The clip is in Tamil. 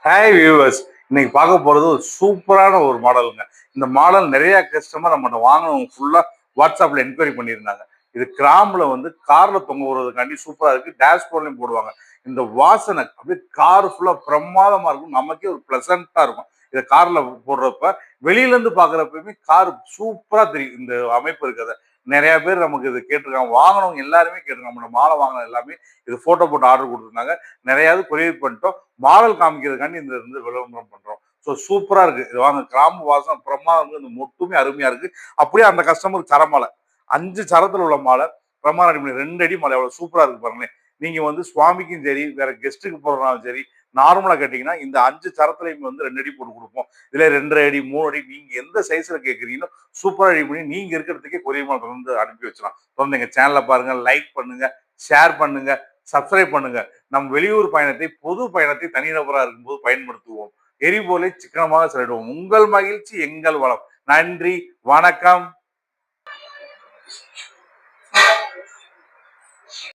ஹாய் வியூவர்ஸ், இன்னைக்கு பார்க்க போறது ஒரு சூப்பரான ஒரு மாடலுங்க. இந்த மாடல் நிறைய கஸ்டமர் நம்மகிட்ட வாங்கணும் ஃபுல்லா வாட்ஸ்அப்ல என்கொயரி பண்ணியிருந்தாங்க. இது கிராம்ல வந்து கார்ல தொங்க விடுறதுக்காண்டி சூப்பரா இருக்கு. டேஷ்போர்ட்லயும் போடுவாங்க. இந்த வாசனை அப்படியே கார் ஃபுல்லா பிரமாதமா இருக்கும். நமக்கே ஒரு பிளசண்டா இருக்கும். இதை கார்ல போடுறப்ப வெளியில இருந்து பாக்குறப்பயுமே கார் சூப்பரா தெரியும். இந்த அமைப்பு இருக்கிறத நிறைய பேர் நமக்கு இது கேட்டிருக்காங்க. வாங்கினவங்க எல்லாருமே கேட்டிருக்காங்க. நம்ம மாலை வாங்கின எல்லாமே இது போட்டோ போட்டு ஆர்டர் கொடுத்துருந்தாங்க. நிறையாவது கொரியர் பண்ணிட்டோம். மாடல் காமிக்கிறதுக்காண்டி இந்த இருந்து விளம்பரம் பண்றோம். ஸோ சூப்பரா இருக்கு. இது வாங்க கிராம்பு வாசம் பிரமாதம். இந்த மொட்டுமே அருமையா இருக்கு. அப்படியே அந்த கஸ்டமருக்கு சரமாலை 5 சரத்துல உள்ள மாலை பிரமாதம் ரெடி பண்ணி 2 அடி மாலை எவ்வளவு சூப்பரா இருக்கு பாருங்களேன். நீங்க வந்து சுவாமிக்கும் சரி, வேற கெஸ்ட்டுக்கு போடுறனாலும் சரி, நார்மலா கேட்டீங்கன்னா இந்த 5 சரத்துலையும் வந்து 2 அடி போட்டு கொடுப்போம். இதுல 2 1/2 அடி 3 அடி நீங்க எந்த சைஸ்ல கேட்குறீங்களோ சூப்பரா ரெடி பண்ணி நீங்க இருக்கிறதுக்கே கொரியர் மூலம் வந்து அனுப்பி வச்சலாம். தொடர்ந்து எங்க சேனலை பாருங்க, லைக் பண்ணுங்க, ஷேர் பண்ணுங்க, சப்ஸ்கிரைப் பண்ணுங்க. நம் வெளியூர் பயணத்தை பொது பயணத்தை தனிநபராக இருக்கும்போது பயன்படுத்துவோம். எரிபொருளை சிக்கனமாக செலவிடுவோம். உங்கள் மகிழ்ச்சி எங்கள் வளம். நன்றி, வணக்கம்.